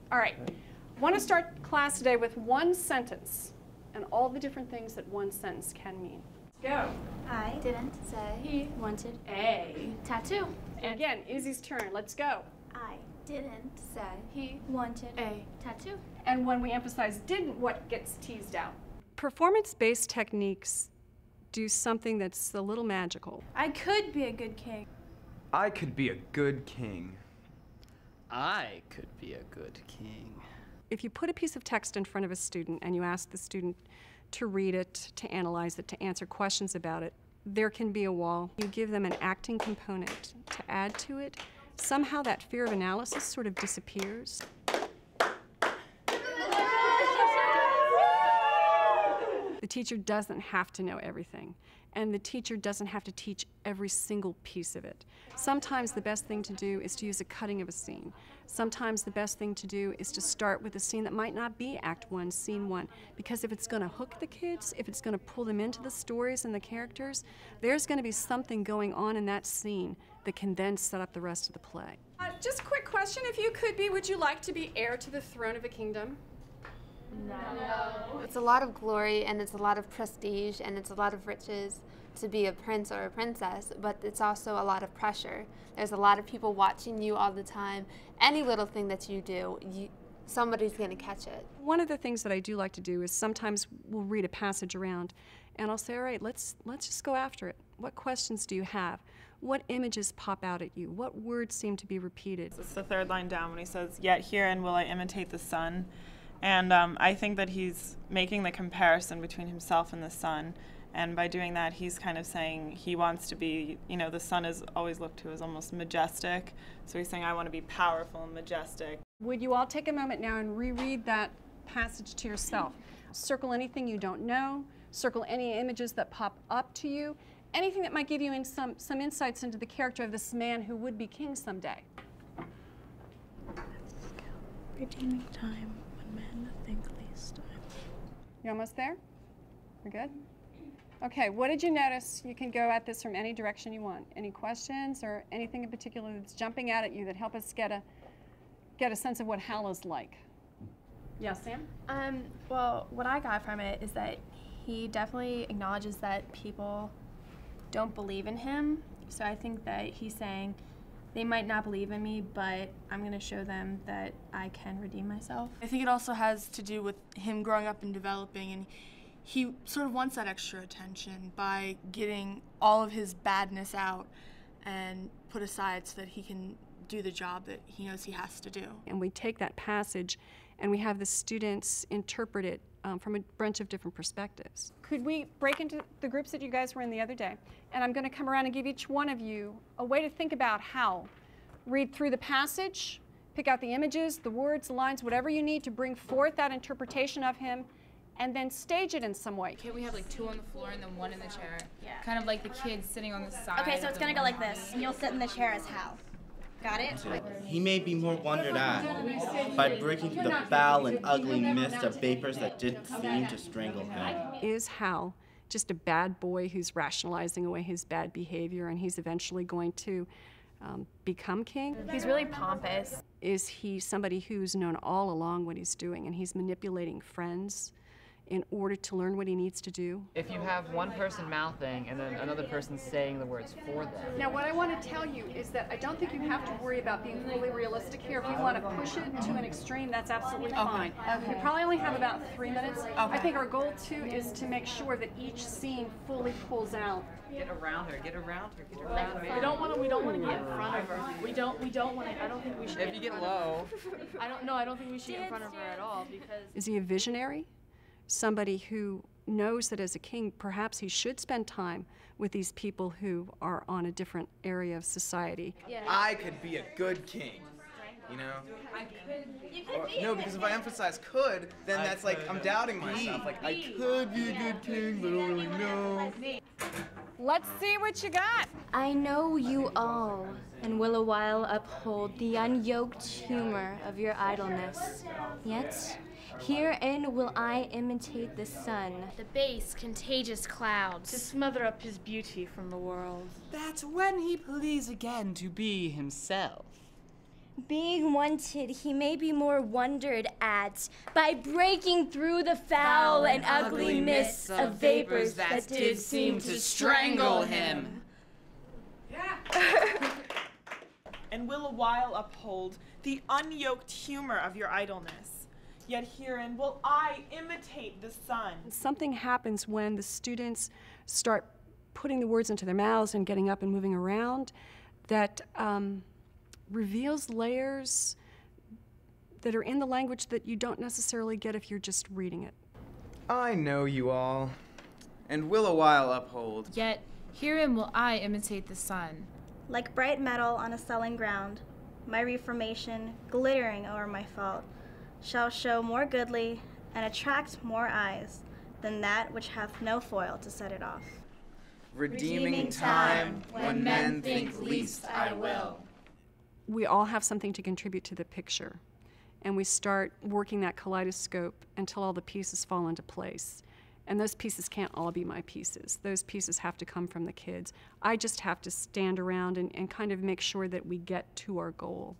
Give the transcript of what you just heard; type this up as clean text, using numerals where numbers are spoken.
All right. I want to start class today with one sentence and all the different things that one sentence can mean. Go. I didn't say He wanted a tattoo. And again, Izzy's turn. Let's go. I didn't say He wanted a tattoo. And when we emphasize didn't, what gets teased out? Performance-based techniques do something that's a little magical. I could be a good king. I could be a good king. I could be a good king. If you put a piece of text in front of a student and you ask the student to read it, to analyze it, to answer questions about it, there can be a wall. You give them an acting component to add to it. Somehow that fear of analysis sort of disappears. The teacher doesn't have to know everything, and the teacher doesn't have to teach every single piece of it. Sometimes the best thing to do is to use a cutting of a scene. Sometimes the best thing to do is to start with a scene that might not be Act 1, Scene 1, because if it's going to hook the kids, if it's going to pull them into the stories and the characters, there's going to be something going on in that scene that can then set up the rest of the play. Just a quick question, if you could be, would you like to be heir to the throne of a kingdom? No. It's a lot of glory, and it's a lot of prestige, and it's a lot of riches to be a prince or a princess, but it's also a lot of pressure. There's a lot of people watching you all the time. Any little thing that you do, somebody's going to catch it. One of the things that I do like to do is sometimes we'll read a passage around, and I'll say, all right, let's just go after it. What questions do you have? What images pop out at you? What words seem to be repeated? It's the third line down when he says, "Yet herein will I imitate the sun." And I think that he's making the comparison between himself and the sun. And by doing that, he's kind of saying he wants to be, you know, the sun is always looked to as almost majestic. So he's saying, I want to be powerful and majestic. Would you all take a moment now and reread that passage to yourself? Circle anything you don't know. Circle any images that pop up to you. Anything that might give you some insights into the character of this man who would be king someday. Redeeming time. Men think least. You almost there? We're good? Okay, what did you notice? You can go at this from any direction you want. Any questions or anything in particular that's jumping out at you that help us get a sense of what Hal is like? Yeah, Sam? Well, what I got from it is that he definitely acknowledges that people don't believe in him. So I think that he's saying, they might not believe in me, but I'm going to show them that I can redeem myself. I think it also has to do with him growing up and developing, and he sort of wants that extra attention by getting all of his badness out and put aside so that he can do the job that he knows he has to do. And we take that passage and we have the students interpret it from a bunch of different perspectives. Could we break into the groups that you guys were in the other day? And I'm going to come around and give each one of you a way to think about how. Read through the passage, pick out the images, the words, the lines, whatever you need to bring forth that interpretation of him, and then stage it in some way. Can't we have like 2 on the floor and then 1 in the chair? Yeah. Kind of like the kids sitting on the side. Okay, so it's gonna go like this. You'll sit in the chair as Hal. Got it? He may be more wondered at by breaking through the foul and ugly mist of vapors that did seem to strangle him. Is Hal just a bad boy who's rationalizing away his bad behavior and he's eventually going to become king? He's really pompous. Is he somebody who's known all along what he's doing and he's manipulating friends in order to learn what he needs to do? If you have one person mouthing and then another person saying the words for them. Now what I want to tell you is that I don't think you have to worry about being fully realistic here. If you want to push it to an extreme, that's absolutely fine. We probably only have about 3 minutes. I think our goal too is to make sure that each scene fully pulls out. Get around her, get around her, get around her. We don't want to get in front of her. We don't want to, I don't think we should. If you get low. I don't think we should get in front of her at all because. Is he a visionary? Somebody who knows that as a king, perhaps he should spend time with these people who are on a different area of society. Yeah. I could be a good king, you know? No, because if I emphasize could, then that's like I'm doubting myself. Like, I could be a good king, but I don't really know. Let's see what you got. I know you all, and will a while uphold the unyoked humor of your idleness. Yet, herein will I imitate the sun, the base, contagious clouds, to smother up his beauty from the world. That when he please again to be himself, Being wanted, he may be more wondered at by breaking through the foul and ugly mists of vapors that did seem to strangle him. And will a while uphold the unyoked humor of your idleness. Yet herein will I imitate the sun. Something happens when the students start putting the words into their mouths and getting up and moving around that reveals layers that are in the language that you don't necessarily get if you're just reading it. I know you all, and will a while uphold. Yet herein will I imitate the sun. Like bright metal on a sullen ground, my reformation, glittering o'er my fault, shall show more goodly and attract more eyes than that which hath no foil to set it off. Redeeming time, when men think least I will. We all have something to contribute to the picture, and we start working that kaleidoscope until all the pieces fall into place. And those pieces can't all be my pieces. Those pieces have to come from the kids. I just have to stand around and kind of make sure that we get to our goal.